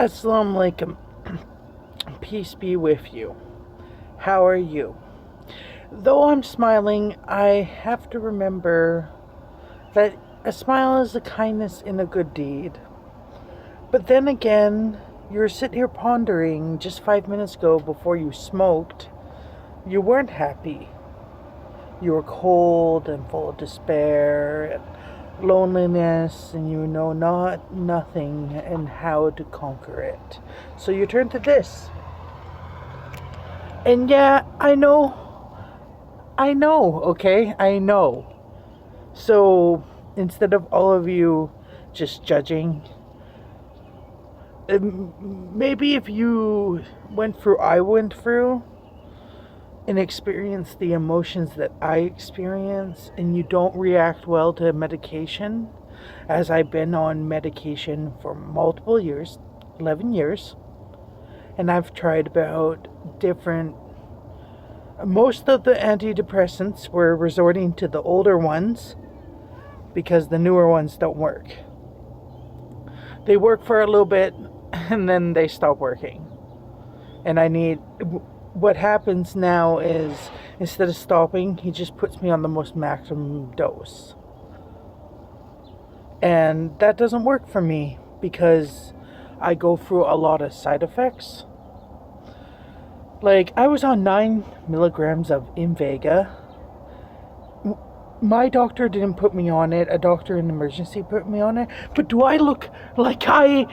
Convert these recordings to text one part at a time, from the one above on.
Assalamu alaikum. Peace be with you. How are you? Though I'm smiling, I have to remember that a smile is a kindness in a good deed. But then again, you were sitting here pondering just 5 minutes ago before you smoked. You weren't happy. You were cold and full of despair and loneliness, and you know nothing and how to conquer it. So you turn to this. And yeah, I know, okay? I know. So instead of all of you just judging, maybe if you went through I went through and experience the emotions that I experience, and you don't react well to medication, as I've been on medication for multiple years, 11 years, and I've tried about different, most of the antidepressants, we're resorting to the older ones because the newer ones don't work. They work for a little bit and then they stop working. And what happens now is, instead of stopping, he just puts me on the most maximum dose. And that doesn't work for me because I go through a lot of side effects. Like, I was on 9 milligrams of Invega. My doctor didn't put me on it. A doctor in emergency put me on it. But do I look like I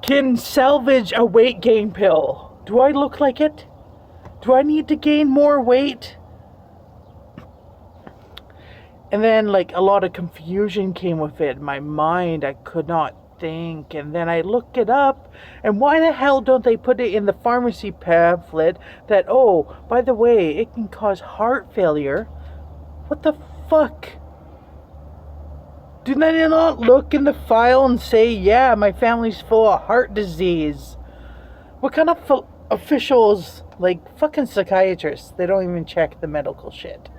can salvage a weight gain pill? Do I look like it? Do I need to gain more weight? And then, like, a lot of confusion came with it. My mind, I could not think. And then I looked it up. And why the hell don't they put it in the pharmacy pamphlet that, oh, by the way, it can cause heart failure? What the fuck? Did I not look in the file and say, yeah, my family's full of heart disease? What kind of officials, like fucking psychiatrists, they don't even check the medical shit.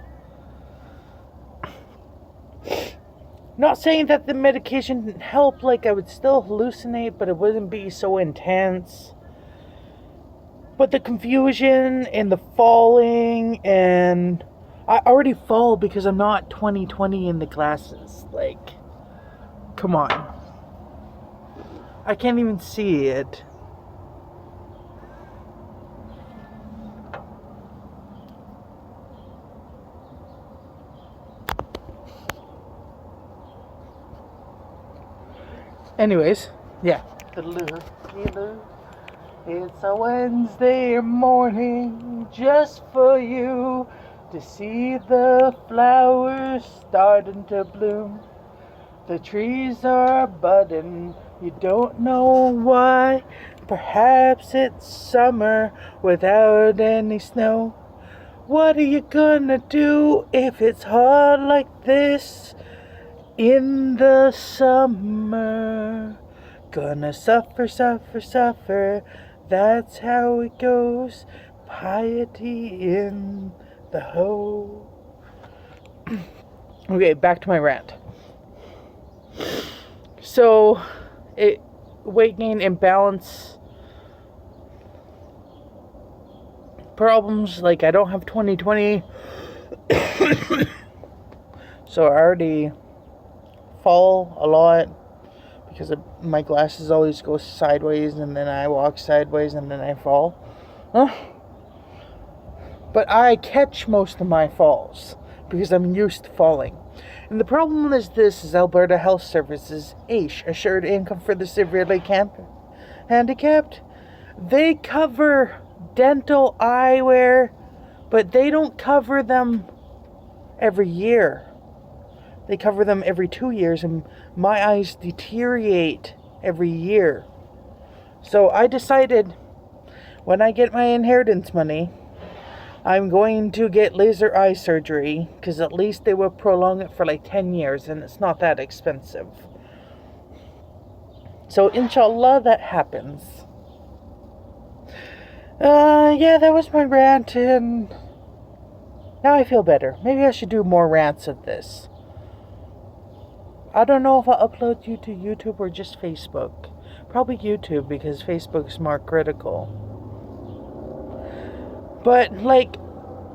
Not saying that the medication didn't help, like I would still hallucinate, but it wouldn't be so intense. But the confusion and the falling, and I already fall because I'm not 20/20 in the glasses. Like, come on. I can't even see it. Anyways, yeah. It's a Wednesday morning just for you to see the flowers starting to bloom. The trees are budding, you don't know why. Perhaps it's summer without any snow. What are you gonna do if it's hot like this in the summer? Gonna suffer, suffer, suffer. That's how it goes. Piety in the hoe. Okay, back to my rant. So, weight gain imbalance problems, like I don't have 20/20. So I already fall a lot because my glasses always go sideways, and then I walk sideways and then I fall. But I catch most of my falls because I'm used to falling. And the problem is this, is Alberta Health Services, AISH, Assured Income for the Severely Handicapped. They cover dental eyewear, but they don't cover them every year. They cover them every 2 years, and my eyes deteriorate every year. So I decided, when I get my inheritance money, I'm going to get laser eye surgery, because at least they will prolong it for like 10 years, and it's not that expensive. So inshallah that happens. Yeah, that was my rant, and now I feel better. Maybe I should do more rants of this. I don't know if I'll upload you to YouTube or just Facebook. Probably YouTube because Facebook's more critical. But like,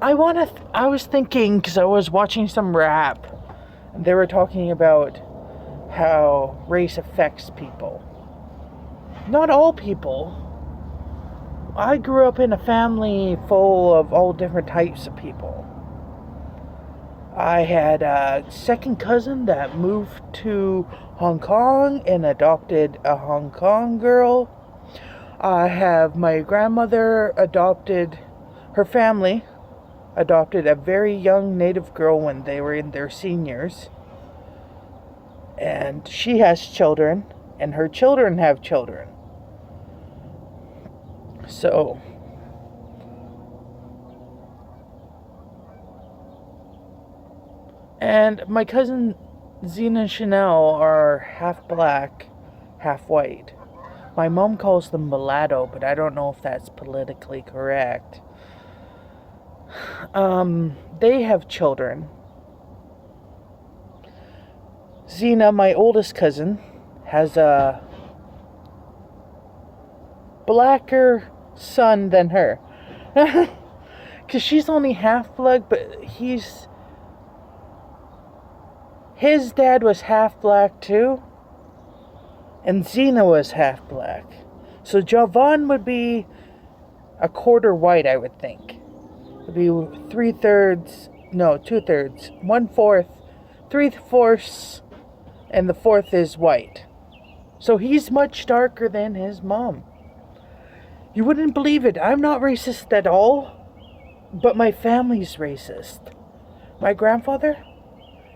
I was thinking, because I was watching some rap, and they were talking about how race affects people. Not all people. I grew up in a family full of all different types of people. I had a second cousin that moved to Hong Kong and adopted a Hong Kong girl. I have my grandmother her family adopted a very young native girl when they were in their seniors. And she has children, and her children have children. So, and my cousin Zena and Chanel are half black, half white. My mom calls them mulatto, but I don't know if that's politically correct. They have children. Zena, my oldest cousin, has a blacker son than her. Because she's only half blood, but his dad was half black too. And Zena was half black. So Javon would be a quarter white, I would think. It would be 2/3, 1/4, 3/4, and the fourth is white. So he's much darker than his mom. You wouldn't believe it. I'm not racist at all, but my family's racist. My grandfather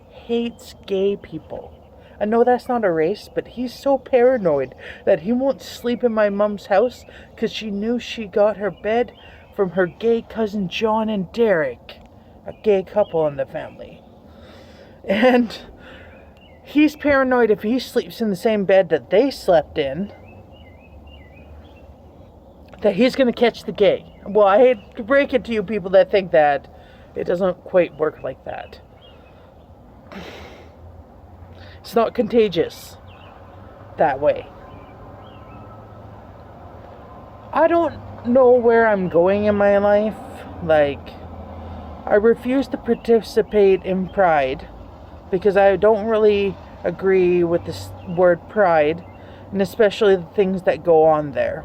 hates gay people. I know that's not a race, but he's so paranoid that he won't sleep in my mom's house because she knew she got her bed from her gay cousin John and Derek, a gay couple in the family. And he's paranoid if he sleeps in the same bed that they slept in, that he's going to catch the gay. Well, I hate to break it to you people that think that. It doesn't quite work like that. It's not contagious that way. I don't know where I'm going in my life. Like, I refuse to participate in Pride because I don't really agree with this word pride, and especially the things that go on there.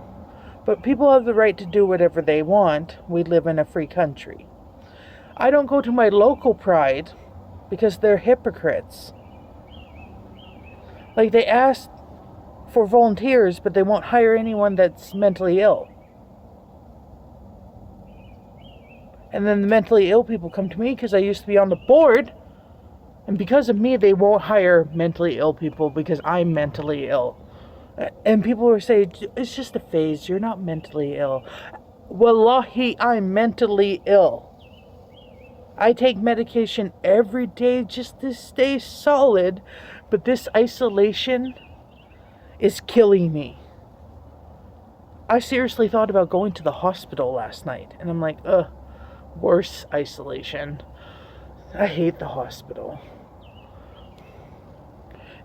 But people have the right to do whatever they want. We live in a free country. I don't go to my local Pride because they're hypocrites. Like, they ask for volunteers, but they won't hire anyone that's mentally ill. And then the mentally ill people come to me because I used to be on the board. And because of me, they won't hire mentally ill people because I'm mentally ill. And people will say, it's just a phase. You're not mentally ill. Wallahi, I'm mentally ill. I take medication every day just to stay solid. But this isolation is killing me. I seriously thought about going to the hospital last night. And I'm like, worse isolation. I hate the hospital.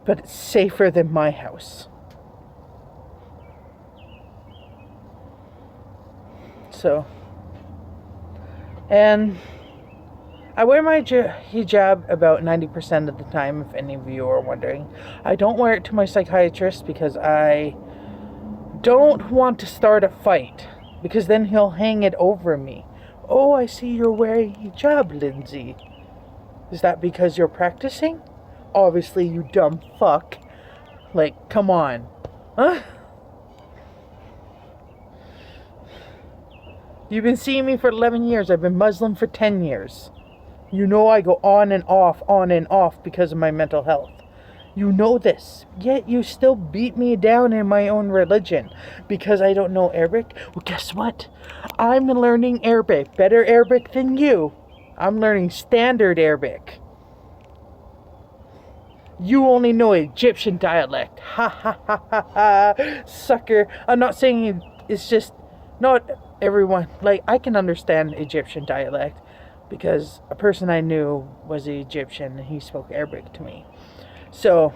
But it's safer than my house. So, and I wear my hijab about 90% of the time, if any of you are wondering. I don't wear it to my psychiatrist because I don't want to start a fight, because then he'll hang it over me. Oh, I see you're wearing hijab, Lindsay. Is that because you're practicing? Obviously, you dumb fuck. Like, come on. Huh? You've been seeing me for 11 years. I've been Muslim for 10 years. You know I go on and off because of my mental health. You know this. Yet you still beat me down in my own religion because I don't know Arabic. Well, guess what? I'm learning Arabic. Better Arabic than you. I'm learning standard Arabic. You only know Egyptian dialect. Ha ha ha ha ha. Sucker. I'm not saying it's just not everyone. Like, I can understand Egyptian dialect because a person I knew was Egyptian and he spoke Arabic to me. So,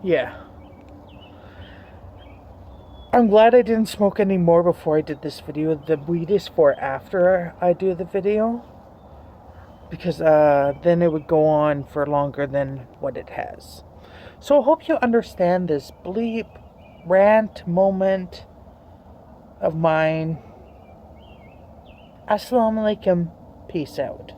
Yeah. I'm glad I didn't smoke any more before I did this video. The weed is for after I do the video. Because then it would go on for longer than what it has. So I hope you understand this bleep rant moment of mine. Assalamu alaikum. Peace out.